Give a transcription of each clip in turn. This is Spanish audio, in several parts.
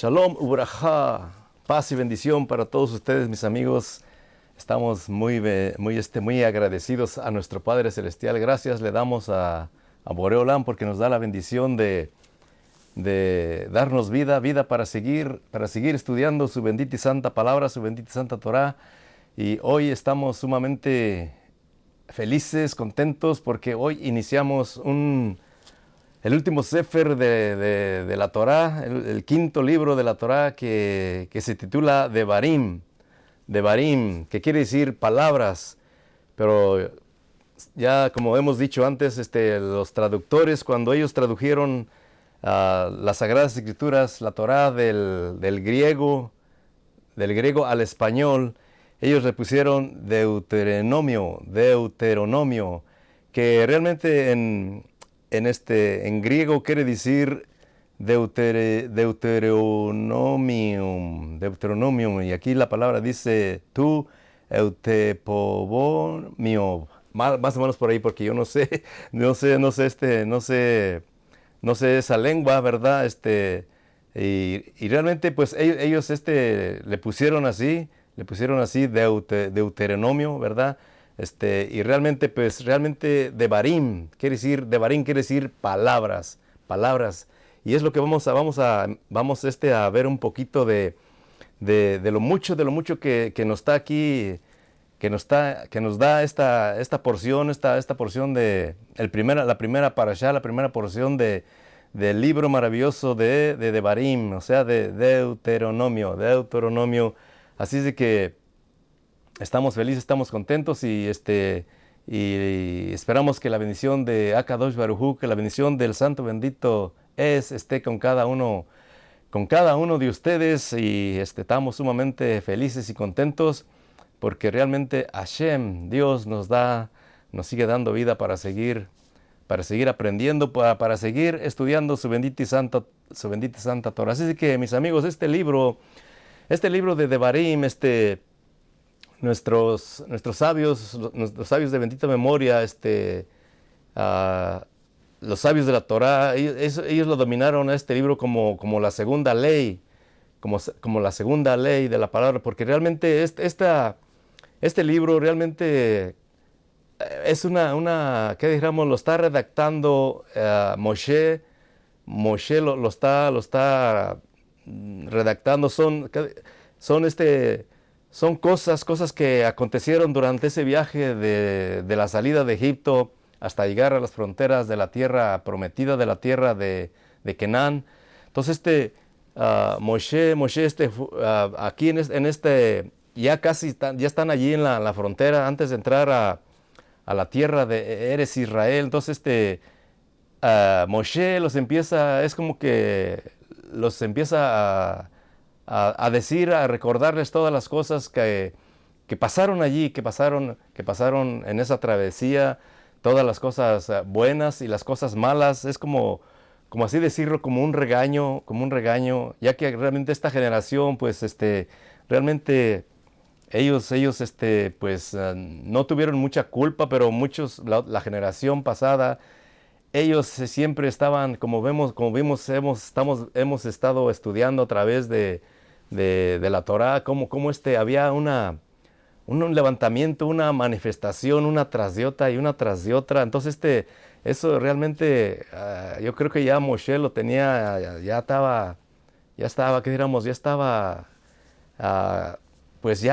Shalom, Ubrajá, paz y bendición para todos ustedes, mis amigos. Estamos muy agradecidos a nuestro Padre Celestial. Gracias le damos a Boreolam porque nos da la bendición de darnos vida para seguir estudiando su bendita y santa palabra, su bendita y santa Torah. Y hoy estamos sumamente felices, contentos, porque hoy iniciamos el último sefer de la Torah, el quinto libro de la Torah que se titula Devarim, que quiere decir palabras. Pero ya como hemos dicho antes, los traductores, cuando ellos tradujeron las Sagradas Escrituras, la Torah del griego al español, ellos le pusieron Deuteronomio, que realmente en griego quiere decir Deuteronomium, y aquí la palabra dice tu eutepobomio, más o menos por ahí, porque yo no sé, no sé esa lengua, ¿verdad? Y realmente pues ellos le pusieron así Deuteronomio, ¿verdad? Y realmente, pues, Devarim quiere decir palabras. Y es lo que vamos a ver un poquito de lo mucho que nos está aquí, que nos da esta porción, esta porción la primera parashá, la primera porción del libro maravilloso de Devarim, o sea, de Deuteronomio. Así es de que estamos felices, estamos contentos y esperamos que la bendición de Akadosh Baruj Hu, que la bendición del Santo Bendito esté con cada uno de ustedes, y estamos sumamente felices y contentos porque realmente Hashem, Dios, nos sigue dando vida para seguir aprendiendo, para seguir estudiando su bendita y santa Torah. Así que, mis amigos, este libro de Devarim, nuestros sabios de bendita memoria, los sabios de la Torá, ellos lo dominaron a este libro como la segunda ley, como la segunda ley de la palabra, porque realmente este libro realmente es ¿qué dijéramos? Lo está redactando Moshe. Moshe lo está redactando. Son cosas que acontecieron durante ese viaje de la salida de Egipto hasta llegar a las fronteras de la tierra prometida, de la tierra de Canaán. Entonces Moshe, aquí ya casi ya están allí en la frontera antes de entrar a la tierra de Eres Israel. Entonces Moshe es como que los empieza a decir, a recordarles todas las cosas que pasaron allí, que pasaron en esa travesía, todas las cosas buenas y las cosas malas. Es como así decirlo, como un regaño, ya que realmente esta generación, pues, realmente ellos, pues, no tuvieron mucha culpa, pero muchos, la generación pasada, ellos siempre estaban, como vimos, hemos estado estudiando a través de la Torá, como había un levantamiento, una manifestación, una tras de otra y una tras de otra. Entonces eso realmente, yo creo que ya Moshe lo tenía, ya estaba, ¿qué diríamos? Ya estaba, pues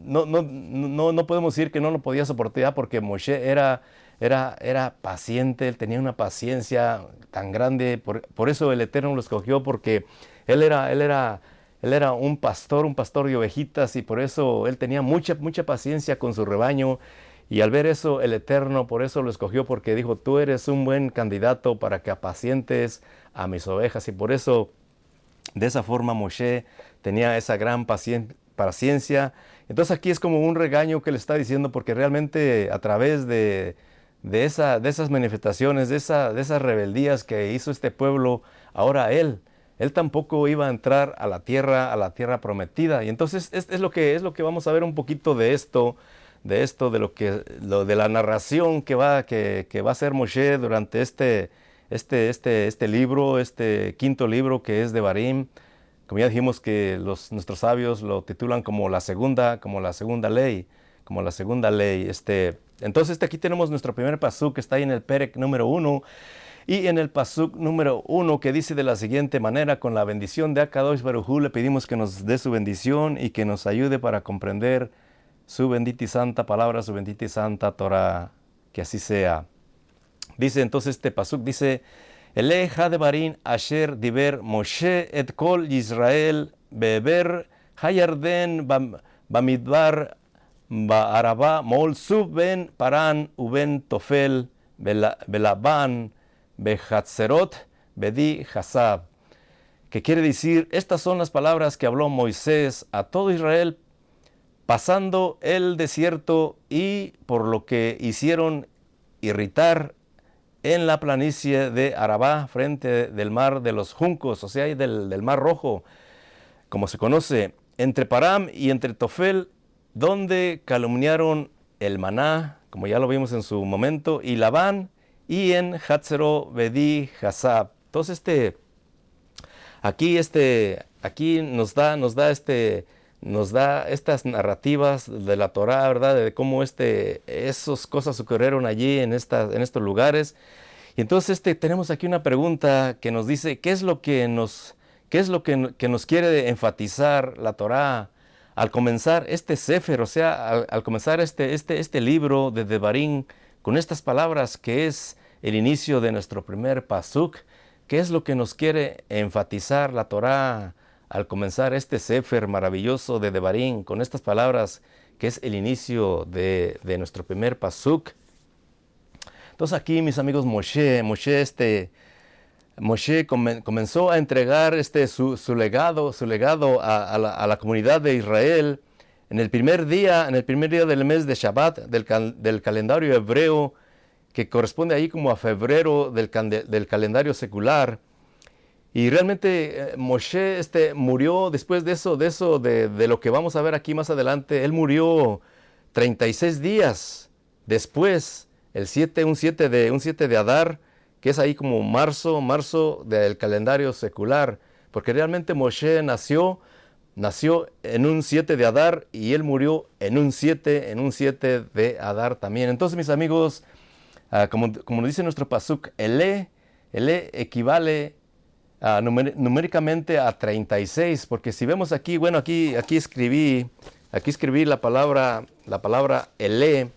no podemos decir que no lo podía soportar ya, porque Moshe era paciente, él tenía una paciencia tan grande. Por eso el Eterno lo escogió, porque él era un pastor de ovejitas, y por eso él tenía mucha paciencia con su rebaño. Y al ver eso, el Eterno por eso lo escogió, porque dijo: tú eres un buen candidato para que apacientes a mis ovejas. Y por eso, de esa forma, Moshe tenía esa gran paciencia. Entonces aquí es como un regaño que le está diciendo, porque realmente a través de esas manifestaciones, de esas rebeldías que hizo este pueblo, ahora él tampoco iba a entrar a la tierra prometida. Y entonces es lo que vamos a ver un poquito de esto, de la narración que va a hacer Moshe durante este libro, este quinto libro que es Devarim. Como ya dijimos que nuestros sabios lo titulan como la segunda ley, como la segunda ley. Entonces aquí tenemos nuestro primer pasuk que está ahí en el Perek número 1. Y en el pasuk número 1 que dice de la siguiente manera: con la bendición de Akadosh Baruj Hu le pedimos que nos dé su bendición y que nos ayude para comprender su bendita y santa palabra, su bendita y santa Torah, que así sea. Dice entonces este pasuk, dice: Ele Hadebarim asher diber Moshe et kol Yisrael beber hayarden bamidbar ba'araba mol sub ben paran uben tofel belaban behatzerot bedi hasab. Que quiere decir, estas son las palabras que habló Moisés a todo Israel pasando el desierto y por lo que hicieron irritar en la planicie de Arabá, frente del mar de los juncos, o sea, del mar rojo, como se conoce, entre Param y entre Tofel, donde calumniaron el maná, como ya lo vimos en su momento, y Labán, y en Hatzero Bedi Hasab. Entonces aquí nos da estas narrativas de la Torá, ¿verdad? De cómo esas cosas ocurrieron allí en estos lugares. Y entonces tenemos aquí una pregunta que nos dice, ¿qué es lo que nos quiere enfatizar la Torá al comenzar este Sefer, o sea, al comenzar este libro de Devarim, con estas palabras que es el inicio de nuestro primer pasuk? ¿Qué es lo que nos quiere enfatizar la Torá al comenzar este Sefer maravilloso de Devarim, con estas palabras que es el inicio de nuestro primer pasuk? Entonces aquí, mis amigos, Moshe comenzó a entregar su legado a la comunidad de Israel en el primer día del mes de Shabbat del calendario hebreo, que corresponde ahí como a febrero del calendario secular. Y realmente Moshe murió después de lo que vamos a ver aquí más adelante. Él murió 36 días después, un 7 de Adar, que es ahí como marzo del calendario secular, porque realmente Moshe nació en un 7 de Adar y él murió en un 7 de Adar también. Entonces, mis amigos, como nos dice nuestro pasuk, Ele equivale numéricamente a 36, porque si vemos aquí, bueno, aquí escribí la palabra Ele,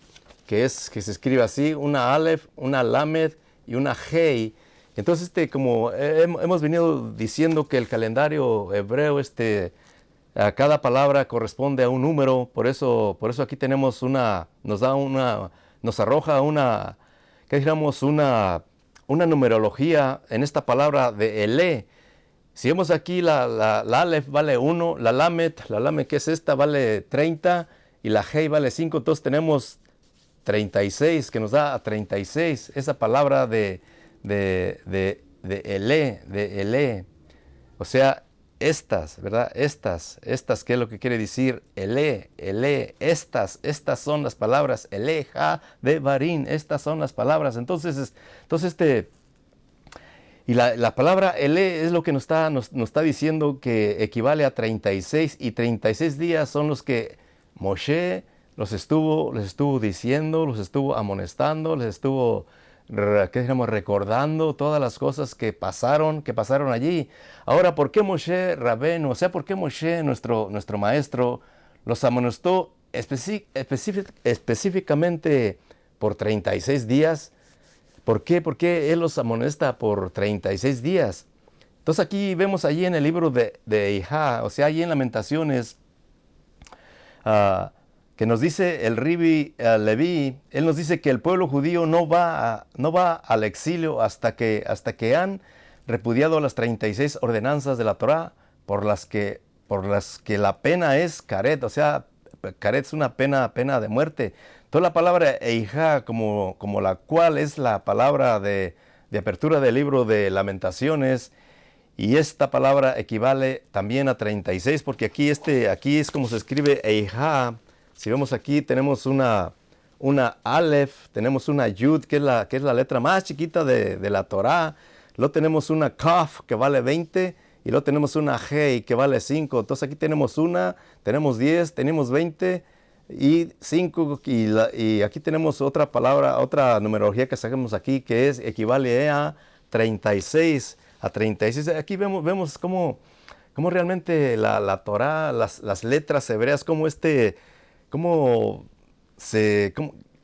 que se escribe así, una Aleph, una Lamed y una Hei. Entonces, como hemos venido diciendo que el calendario hebreo, cada palabra corresponde a un número, por eso aquí tenemos nos arroja una numerología en esta palabra de Ele. Si vemos aquí, la Aleph vale 1, la Lamed que es esta, vale 30, y la Hei vale 5, entonces tenemos 36, que nos da a 36, esa palabra de Ele, o sea, estas, ¿verdad? Estas, ¿qué es lo que quiere decir? Ele, estas son las palabras, Ele, Hadebarim, estas son las palabras. Entonces y la palabra Ele es lo que nos está diciendo que equivale a 36, y 36 días son los que Moshe les estuvo diciendo, los estuvo amonestando, les estuvo recordando todas las cosas que pasaron allí. Ahora, ¿por qué Moshe Rabenu, o sea, por qué Moshe, nuestro maestro, los amonestó específicamente por 36 días? ¿Por qué? ¿Por qué él los amonesta por 36 días? Entonces aquí vemos allí en el libro de Eihá, o sea, allí en Lamentaciones, que nos dice el Ribi Leví, él nos dice que el pueblo judío no va al exilio hasta que han repudiado las 36 ordenanzas de la Torá, por las que la pena es karet, o sea, karet es una pena de muerte. Toda la palabra Eihá, como la cual es la palabra de apertura del libro de Lamentaciones, y esta palabra equivale también a 36, porque aquí es como se escribe Eihá. Si vemos aquí, tenemos una una Aleph, tenemos una Yud, que es la letra más chiquita de la Torah. Luego tenemos una Kaf, que vale 20, y luego tenemos una Hei, que vale 5. Entonces aquí tenemos una, tenemos 10, tenemos 20 y 5, y aquí tenemos otra palabra, otra numerología que sacamos aquí, que equivale a 36. A 36. Aquí vemos cómo realmente la Torah, las letras hebreas, cómo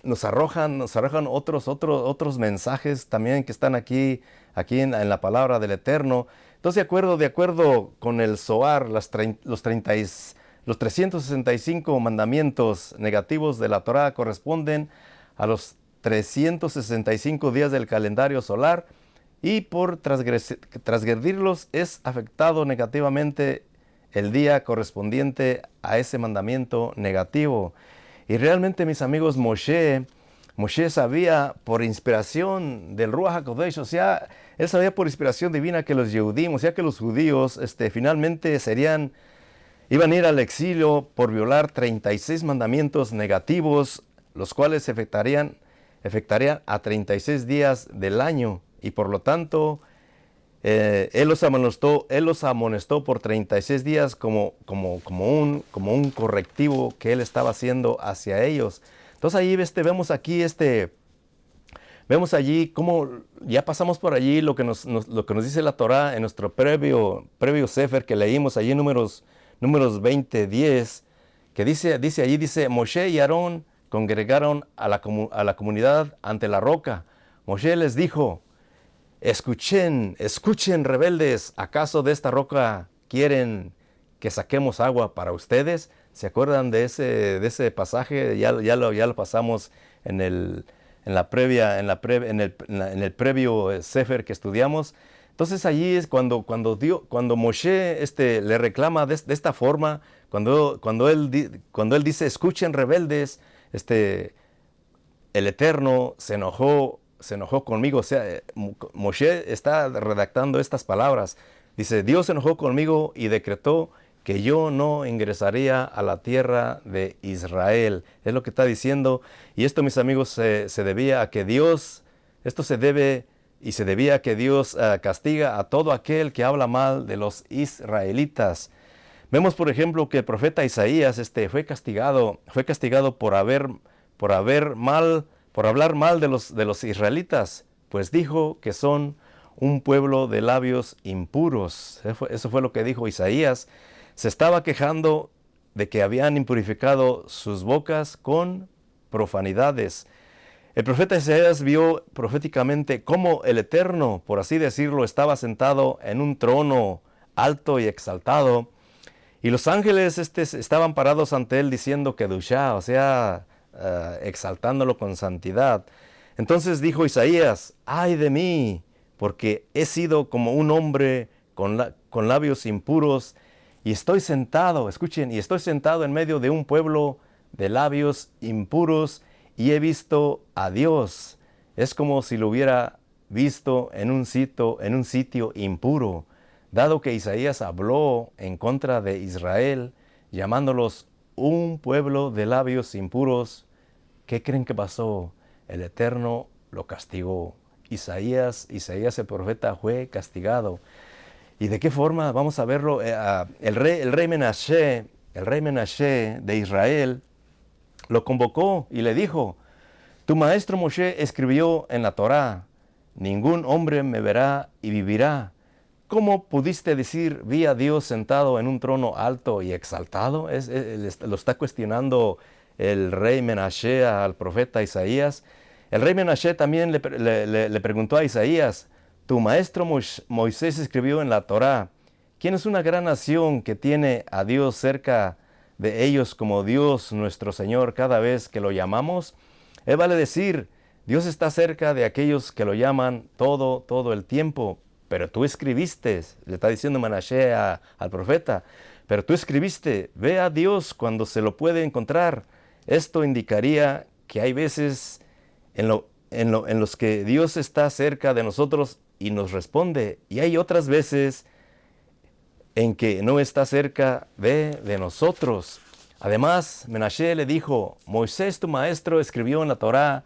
nos arrojan otros mensajes también que están aquí en la palabra del Eterno. Entonces, de acuerdo con el Zohar, los 365 mandamientos negativos de la Torah corresponden a los 365 días del calendario solar, y por transgredirlos es afectado negativamente el día correspondiente a ese mandamiento negativo. Y realmente, mis amigos, Moshe sabía por inspiración del Ruach HaKodesh, o sea, él sabía por inspiración divina que los Yehudim, o sea, que los judíos finalmente iban a ir al exilio por violar 36 mandamientos negativos, los cuales afectarían a 36 días del año. Y por lo tanto, él los amonestó por 36 días como un correctivo que él estaba haciendo hacia ellos. Entonces ahí vemos allí cómo ya pasamos por allí lo que nos dice la Torah en nuestro previo Sefer que leímos allí en Números 20:10, que dice, Moshe y Aarón congregaron a la comunidad ante la roca. Moshe les dijo: escuchen, rebeldes, ¿acaso de esta roca quieren que saquemos agua para ustedes? ¿Se acuerdan de ese pasaje? Ya lo pasamos en el previo Sefer que estudiamos. Entonces allí es cuando Moshe le reclama de esta forma, cuando él dice, escuchen, rebeldes, el Eterno se enojó conmigo. O sea, Moshe está redactando estas palabras. Dice, Dios se enojó conmigo y decretó que yo no ingresaría a la tierra de Israel. Es lo que está diciendo. Y esto, mis amigos, se debía a que Dios castiga a todo aquel que habla mal de los israelitas. Vemos, por ejemplo, que el profeta Isaías fue castigado por hablar mal de los israelitas, pues dijo que son un pueblo de labios impuros. Eso fue lo que dijo Isaías. Se estaba quejando de que habían impurificado sus bocas con profanidades. El profeta Isaías vio proféticamente cómo el Eterno, por así decirlo, estaba sentado en un trono alto y exaltado, y los ángeles estaban parados ante él diciendo Kedushá, o sea, exaltándolo con santidad. Entonces dijo Isaías: ay de mí, porque he sido como un hombre con labios impuros, y estoy sentado, escuchen, en medio de un pueblo de labios impuros, y he visto a Dios. Es como si lo hubiera visto en un sitio impuro, dado que Isaías habló en contra de Israel, llamándolos un pueblo de labios impuros. ¿Qué creen que pasó? El Eterno lo castigó. Isaías el profeta fue castigado. ¿Y de qué forma? Vamos a verlo. El rey Menashe de Israel lo convocó y le dijo: tu maestro Moshe escribió en la Torá, ningún hombre me verá y vivirá. ¿Cómo pudiste decir, vi a Dios sentado en un trono alto y exaltado? Lo está cuestionando el rey Menashe al profeta Isaías. El rey Menashe también le preguntó a Isaías: tu maestro Moisés escribió en la Torá, ¿quién es una gran nación que tiene a Dios cerca de ellos como Dios nuestro Señor cada vez que lo llamamos? Vale decir, Dios está cerca de aquellos que lo llaman todo el tiempo. Pero tú escribiste, le está diciendo Menashe al profeta, pero tú escribiste, ve a Dios cuando se lo puede encontrar. Esto indicaría que hay veces en los que Dios está cerca de nosotros y nos responde, y hay otras veces en que no está cerca de nosotros. Además, Menashe le dijo, Moisés tu maestro escribió en la Torá,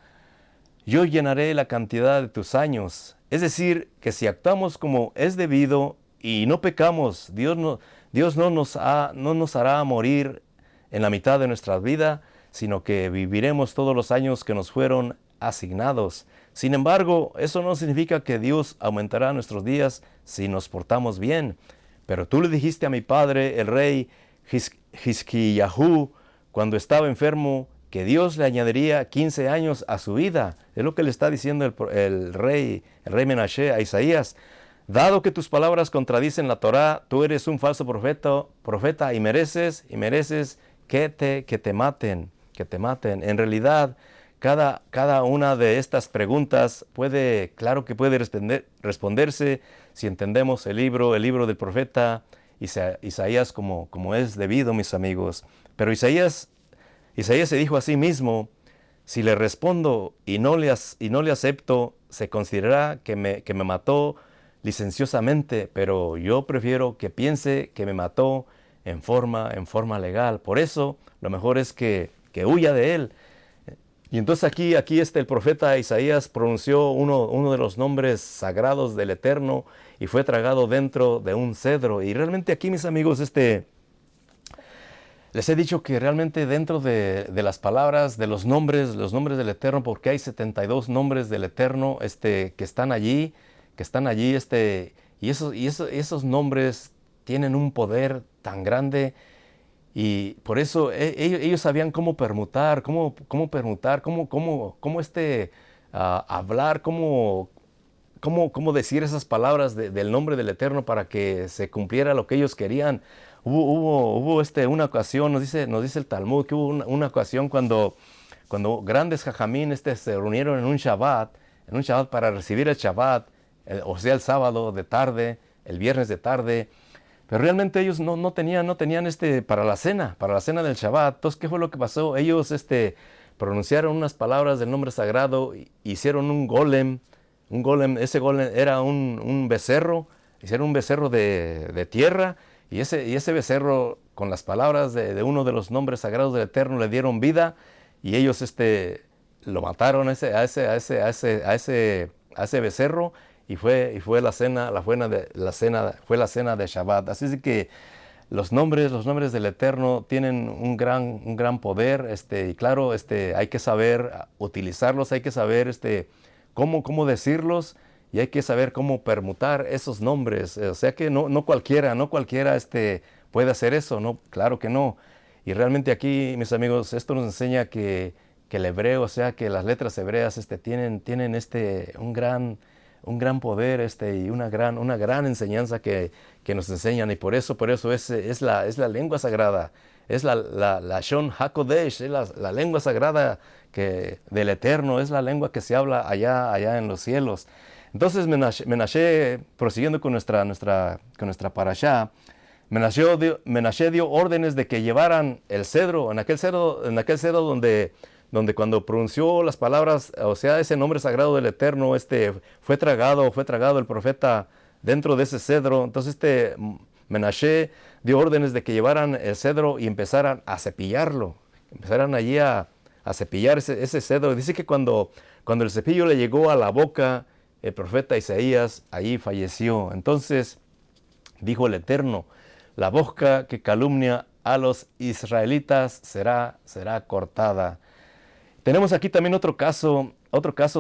yo llenaré la cantidad de tus años. Es decir, que si actuamos como es debido y no pecamos, Dios no nos hará morir en la mitad de nuestra vida, sino que viviremos todos los años que nos fueron asignados. Sin embargo, eso no significa que Dios aumentará nuestros días si nos portamos bien. Pero tú le dijiste a mi padre, el rey Hizkiyahu, cuando estaba enfermo, que Dios le añadiría 15 años a su vida. Es lo que le está diciendo el rey Menashe a Isaías. Dado que tus palabras contradicen la Torá, tú eres un falso profeta y mereces que te maten, que te maten. En realidad, cada una de estas preguntas claro que puede responderse si entendemos el libro del profeta Isaías como es debido, mis amigos. Pero Isaías se dijo a sí mismo, si le respondo y no le acepto, se considerará que me mató licenciosamente, pero yo prefiero que piense que me mató en forma legal. Por eso, lo mejor es que huya de él. Y entonces aquí el profeta Isaías pronunció uno de los nombres sagrados del Eterno y fue tragado dentro de un cedro. Y realmente aquí, mis amigos, les he dicho que realmente dentro de las palabras, de los nombres del Eterno, porque hay 72 nombres del Eterno que están allí, y esos nombres tienen un poder tan grande. Y por eso ellos sabían cómo permutar, hablar, cómo decir esas palabras del nombre del Eterno para que se cumpliera lo que ellos querían. Hubo una ocasión, nos dice el Talmud, que hubo una ocasión cuando grandes jajamín se reunieron en un Shabbat para recibir el Shabbat, o sea, el sábado de tarde, el viernes de tarde. Pero realmente ellos no tenían para la cena del Shabbat. Entonces, ¿qué fue lo que pasó? Ellos pronunciaron unas palabras del nombre sagrado, hicieron un golem. Ese golem era un becerro, hicieron un becerro de tierra, y ese becerro, con las palabras de uno de los nombres sagrados del Eterno, le dieron vida, y ellos lo mataron a ese becerro. Y fue la cena de Shabbat. Así es que los nombres del Eterno tienen un gran poder, y claro, hay que saber utilizarlos, hay que saber cómo decirlos, y hay que saber cómo permutar esos nombres. O sea que no cualquiera puede hacer eso, no, claro que no. Y realmente aquí, mis amigos, esto nos enseña que el hebreo, o sea que las letras hebreas tienen un gran poder y una gran enseñanza que nos enseñan, y por eso es la lengua sagrada, es la Shon HaKodesh, es la lengua sagrada del Eterno, es la lengua que se habla allá en los cielos. Entonces Menashe, prosiguiendo con nuestra parashá, Menashe dio órdenes de que llevaran el cedro, en aquel cedro donde cuando pronunció las palabras, o sea, ese nombre sagrado del Eterno, fue tragado el profeta dentro de ese cedro. Entonces Menashe dio órdenes de que llevaran el cedro y empezaran a cepillarlo, empezaran allí a cepillar ese cedro. Dice que cuando el cepillo le llegó a la boca, el profeta Isaías allí falleció. Entonces dijo el Eterno, la boca que calumnia a los israelitas será cortada. Tenemos aquí también otro caso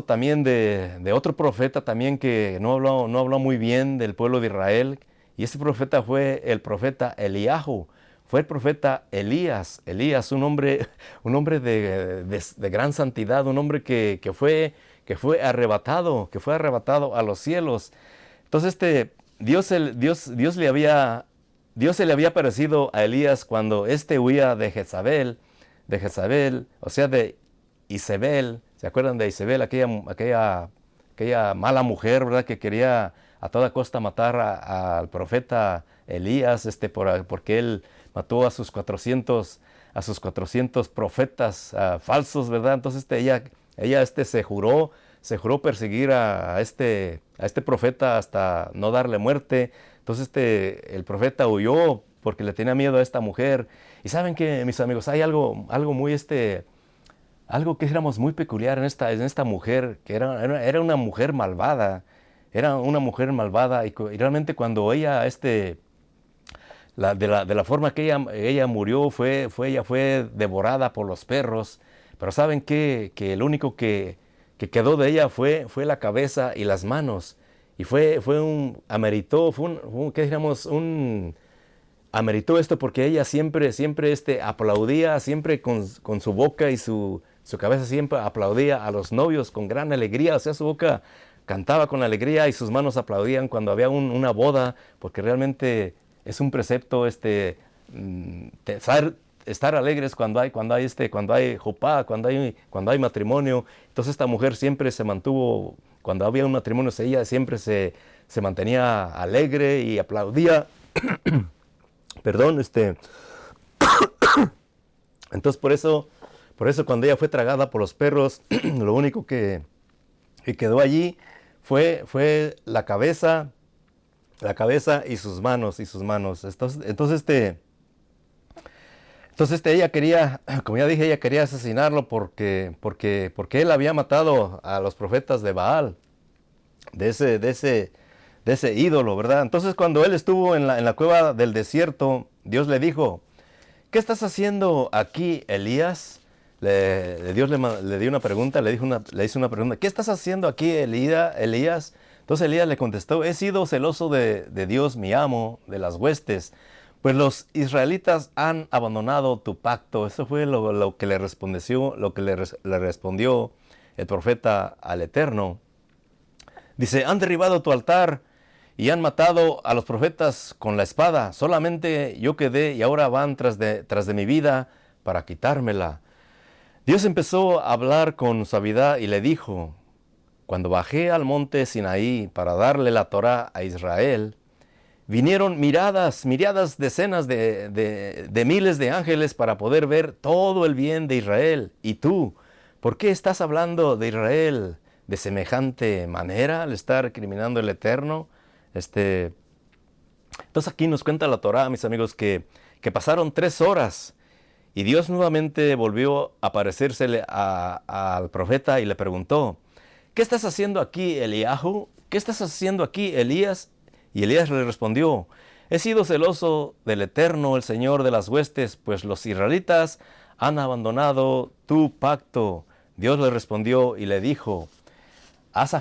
también de otro profeta también que no habló muy bien del pueblo de Israel, y ese profeta fue el profeta Eliahu, fue el profeta Elías, un hombre de gran santidad, un hombre que fue arrebatado a los cielos. Entonces Dios se le había aparecido a Elías cuando huía de Jezabel, o sea, de Isabel. ¿Se acuerdan de Isabel? Aquella mala mujer, ¿verdad? Que quería a toda costa matar al profeta Elías, porque él mató a sus 400 profetas falsos, ¿verdad? Entonces ella se juró perseguir a este profeta hasta no darle muerte. Entonces el profeta huyó porque le tenía miedo a esta mujer. Y saben que, mis amigos, hay algo muy algo que éramos muy peculiar en esta mujer, que era una mujer malvada. Era una mujer malvada y realmente cuando ella, de la forma que ella murió, ella fue devorada por los perros. Pero ¿saben qué? Que el único que quedó de ella fue la cabeza y las manos. Y ¿qué dijéramos? Ameritó esto porque ella siempre aplaudía, siempre con su boca y su cabeza siempre aplaudía a los novios con gran alegría. O sea, su boca cantaba con alegría y sus manos aplaudían cuando había una boda, porque realmente es un precepto estar alegres cuando hay jupá, cuando hay matrimonio. Entonces esta mujer siempre se mantuvo, cuando había un matrimonio, ella siempre se mantenía alegre y aplaudía. Perdón, entonces por eso cuando ella fue tragada por los perros, lo único que quedó allí fue la cabeza y sus manos. Entonces ella quería, como ya dije, ella quería asesinarlo porque él había matado a los profetas de Baal, de ese ídolo, ¿verdad? Entonces cuando él estuvo en la cueva del desierto, Dios le dijo: ¿qué estás haciendo aquí, Elías? Dios le dio una pregunta, le hizo una pregunta: ¿qué estás haciendo aquí, Elías? Entonces Elías le contestó: he sido celoso de Dios, mi amo, de las huestes, pues los israelitas han abandonado tu pacto. Eso fue lo que le respondió el profeta al Eterno. Dice: han derribado tu altar y han matado a los profetas con la espada. Solamente yo quedé y ahora van tras de mi vida para quitármela. Dios empezó a hablar con suavidad y le dijo: cuando bajé al monte Sinaí para darle la Torá a Israel, vinieron miradas, decenas de miles de ángeles para poder ver todo el bien de Israel. Y tú, ¿por qué estás hablando de Israel de semejante manera al estar criminando el Eterno? Entonces aquí nos cuenta la Torá, mis amigos, que pasaron 3 horas y Dios nuevamente volvió a aparecérsele al profeta y le preguntó: ¿qué estás haciendo aquí, Eliahu? ¿Qué estás haciendo aquí, Elías? Y Elías le respondió: he sido celoso del Eterno, el Señor de las huestes, pues los israelitas han abandonado tu pacto. Dios le respondió y le dijo: has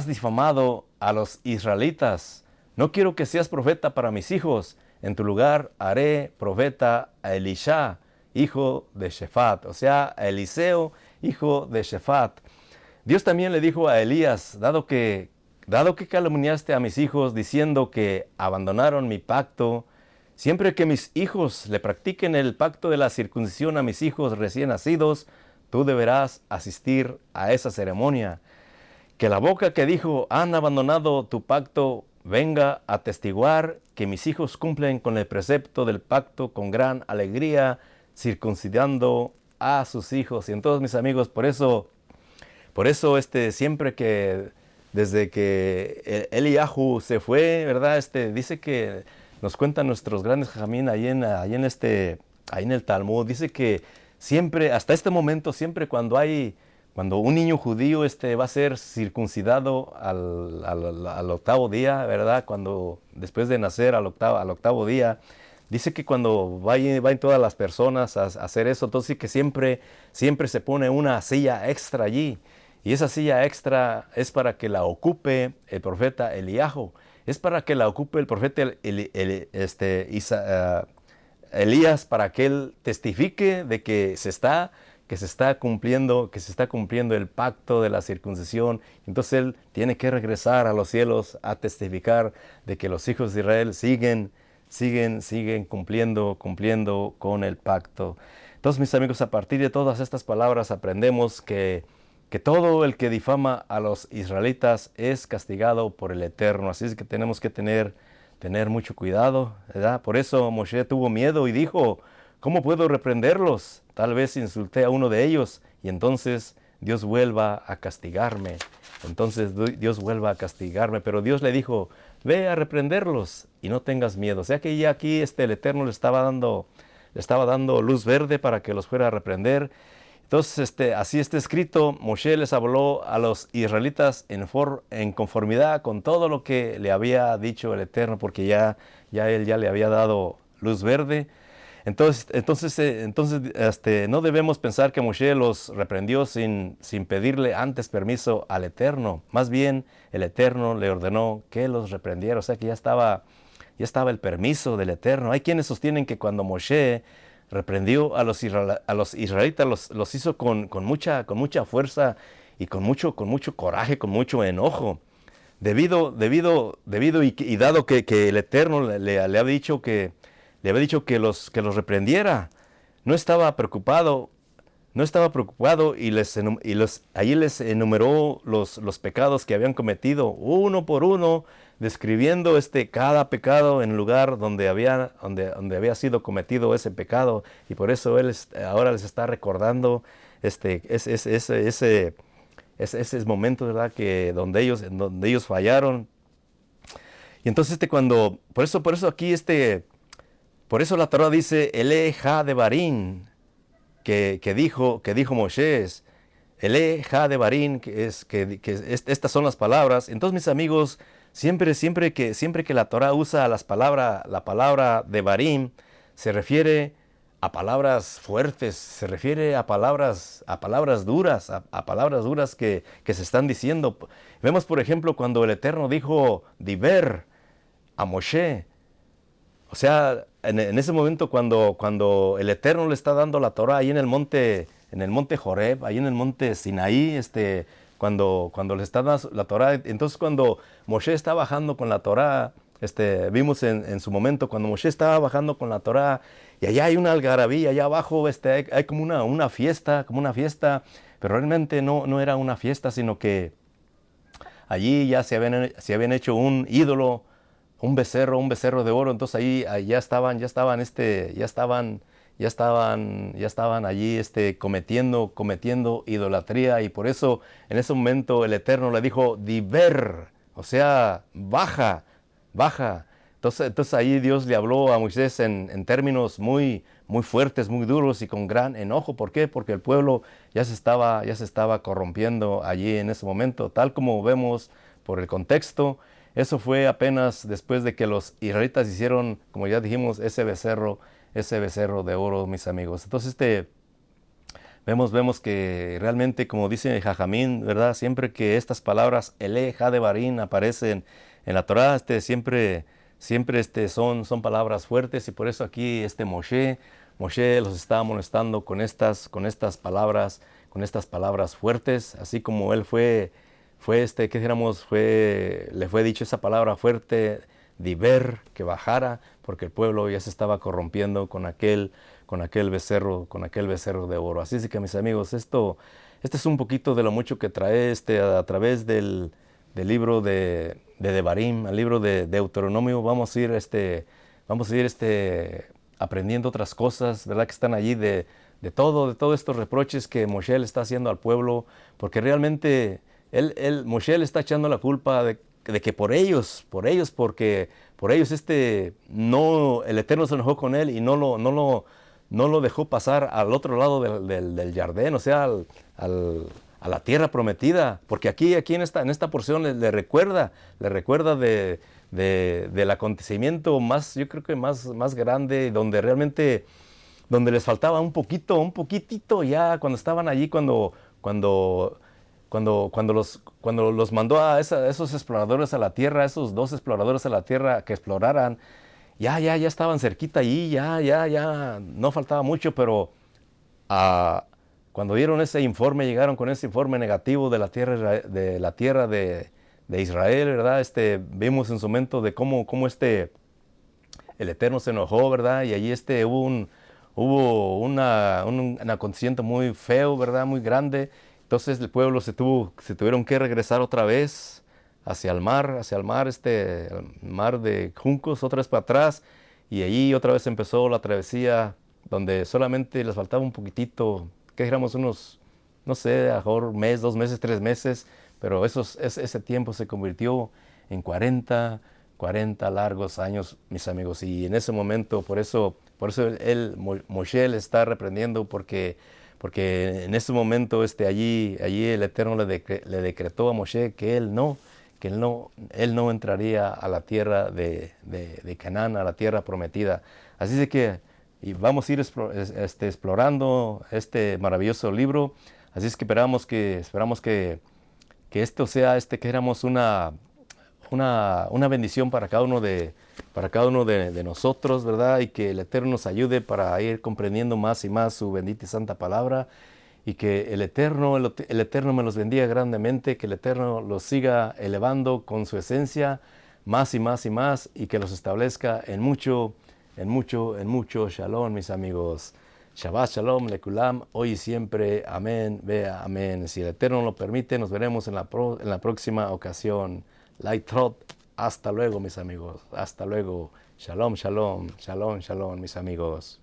difamado a los israelitas. No quiero que seas profeta para mis hijos. En tu lugar haré profeta a Elisha, hijo de Shefat. O sea, a Eliseo, hijo de Shefat. Dios también le dijo a Elías: dado que calumniaste a mis hijos diciendo que abandonaron mi pacto, siempre que mis hijos le practiquen el pacto de la circuncisión a mis hijos recién nacidos, tú deberás asistir a esa ceremonia. Que la boca que dijo: han abandonado tu pacto, venga a atestiguar que mis hijos cumplen con el precepto del pacto con gran alegría, circuncidando a sus hijos. Y entonces, mis amigos, por eso siempre que, desde que Eliahu se fue, ¿verdad? Dice que nos cuentan nuestros grandes jajamín ahí en el Talmud, dice que siempre, hasta este momento, siempre cuando un niño judío va a ser circuncidado al octavo día, ¿verdad? Después de nacer al octavo día, dice que cuando vayan todas las personas a hacer eso, entonces que siempre se pone una silla extra allí. Y esa silla extra es para que la ocupe el profeta Eliahu. Es para que la ocupe el profeta Elías, para que él testifique de que se está cumpliendo el pacto de la circuncisión. Entonces él tiene que regresar a los cielos a testificar de que los hijos de Israel siguen cumpliendo con el pacto. Entonces, mis amigos, a partir de todas estas palabras aprendemos que todo el que difama a los israelitas es castigado por el Eterno. Así es que tenemos que tener mucho cuidado, ¿verdad? Por eso Moshe tuvo miedo y dijo: ¿cómo puedo reprenderlos? Tal vez insulté a uno de ellos y entonces Dios vuelva a castigarme. Pero Dios le dijo: ve a reprenderlos y no tengas miedo. O sea que ya aquí el Eterno le estaba dando luz verde para que los fuera a reprender. Entonces, así está escrito, Moshe les habló a los israelitas en conformidad con todo lo que le había dicho el Eterno, porque él ya le había dado luz verde. Entonces, no debemos pensar que Moshe los reprendió sin pedirle antes permiso al Eterno. Más bien, el Eterno le ordenó que los reprendiera. O sea que ya estaba el permiso del Eterno. Hay quienes sostienen que cuando Moshe reprendió a los israelitas, los hizo con mucha fuerza y con mucho coraje, con mucho enojo. Debido y dado que el Eterno le había dicho que los reprendiera, no estaba preocupado, ahí les enumeró los pecados que habían cometido uno por uno, describiendo cada pecado en el lugar donde había sido cometido ese pecado, y por eso él ahora les está recordando ese momento, ¿verdad? Donde ellos fallaron. Y entonces por eso la Torah dice Ele ha de Barín, que dijo Moisés, Ele ha de Barín, estas son las palabras. Entonces, mis amigos, siempre que la Torah usa la palabra de Barín, se refiere a palabras fuertes, se refiere a palabras duras, a palabras duras que se están diciendo. Vemos, por ejemplo, cuando el Eterno dijo Diber a Moshe. O sea, en ese momento cuando el Eterno le está dando la Torah ahí en el monte Joreb, ahí en el monte Sinaí, cuando le está dando la Torah, entonces cuando Moshe está bajando con la Torah, vimos en su momento cuando Moshe estaba bajando con la Torah, y allá hay una algarabía, allá abajo hay como una fiesta, pero realmente no era una fiesta, sino que allí ya se habían hecho un ídolo, un becerro de oro. Entonces ahí ya estaban allí cometiendo idolatría, y por eso en ese momento el Eterno le dijo Diber, o sea, baja. Entonces ahí Dios le habló a Moisés en términos muy fuertes, muy duros y con gran enojo. ¿Por qué? Porque el pueblo ya se estaba corrompiendo allí en ese momento, tal como vemos por el contexto. Eso fue apenas después de que los israelitas hicieron, como ya dijimos, ese becerro de oro, mis amigos. Entonces, vemos que realmente, como dice Jajamín, ¿verdad? Siempre que estas palabras, Ele, Ha de Barín, aparecen en la Torah, siempre son palabras fuertes, y por eso aquí Moshe los estaba molestando con estas palabras fuertes, así como él le fue dicho esa palabra fuerte, Diber, que bajara, porque el pueblo ya se estaba corrompiendo con aquel becerro de oro. Así es que, mis amigos, esto es un poquito de lo mucho que trae a través del libro de Devarim, al libro de Deuteronomio. Vamos a ir aprendiendo otras cosas, ¿verdad? Que están allí de todos estos reproches que Moshe le está haciendo al pueblo, porque realmente Moshe le está echando la culpa de que por ellos, porque por ellos el Eterno se enojó con él y no lo dejó pasar al otro lado del Jardín, o sea, a la tierra prometida, porque aquí en esta porción le recuerda del acontecimiento yo creo que más grande, donde realmente, donde les faltaba un poquitito ya cuando estaban allí, cuando los mandó a esos exploradores a la tierra, esos 2 exploradores a la tierra que exploraran, ya estaban cerquita allí, ya no faltaba mucho, pero cuando dieron ese informe, llegaron con ese informe negativo de la tierra de Israel, ¿verdad? Vimos en su momento de cómo el Eterno se enojó, ¿verdad? Y allí hubo un acontecimiento muy feo, ¿verdad? Muy grande. Entonces el pueblo se tuvieron que regresar otra vez hacia el mar, el mar de juncos, otra vez para atrás, y allí otra vez empezó la travesía, donde solamente les faltaba un poquitito, que dijéramos unos, no sé, a lo mejor un mes, 2 meses, 3 meses, pero ese tiempo se convirtió en 40, 40 largos años, mis amigos. Y en ese momento, Moshe le está reprendiendo porque en ese momento allí el Eterno le decretó a Moshe que él no entraría a la tierra de Canaán, a la tierra prometida. Así de que y vamos a ir explorando este maravilloso libro. Así es que esperamos que esto sea, que éramos una bendición para cada uno de nosotros, ¿verdad? Y que el Eterno nos ayude para ir comprendiendo más y más su bendita y santa palabra. Y que el Eterno me los bendiga grandemente, que el Eterno los siga elevando con su esencia más y más y más, y que los establezca en mucho shalom, mis amigos. Shabbat shalom lekulam, hoy y siempre, amén, vea, amén. Si el Eterno lo permite, nos veremos en la próxima ocasión. Lightrot, hasta luego, mis amigos, hasta luego. Shalom, shalom, shalom, shalom, mis amigos.